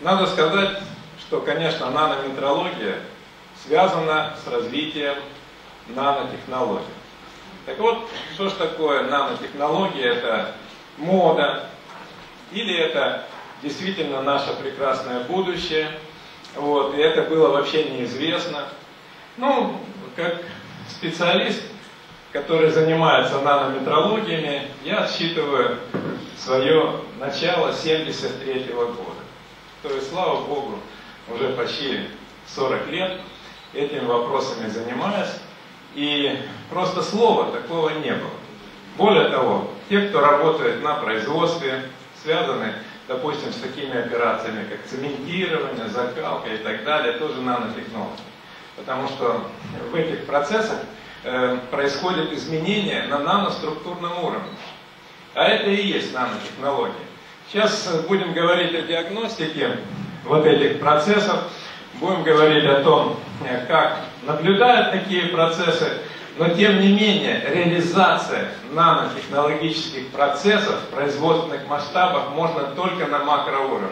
Надо сказать, что, конечно, нанометрология связана с развитием нанотехнологий. Так вот, что ж такое нанотехнология? Это мода или это действительно наше прекрасное будущее? Вот, и это было вообще неизвестно. Ну, как специалист, который занимается нанометрологиями, я считываю свое начало 1973 года. То есть, слава Богу, уже почти 40 лет этими вопросами занимаюсь. И просто слова такого не было. Более того, те, кто работает на производстве, связаны, допустим, с такими операциями, как цементирование, закалка и так далее, тоже нанотехнологии. Потому что в этих процессах происходят изменения на наноструктурном уровне. А это и есть нанотехнологии. Сейчас будем говорить о диагностике вот этих процессов, будем говорить о том, как наблюдают такие процессы, но тем не менее реализация нанотехнологических процессов в производственных масштабах можно только на макроуровне.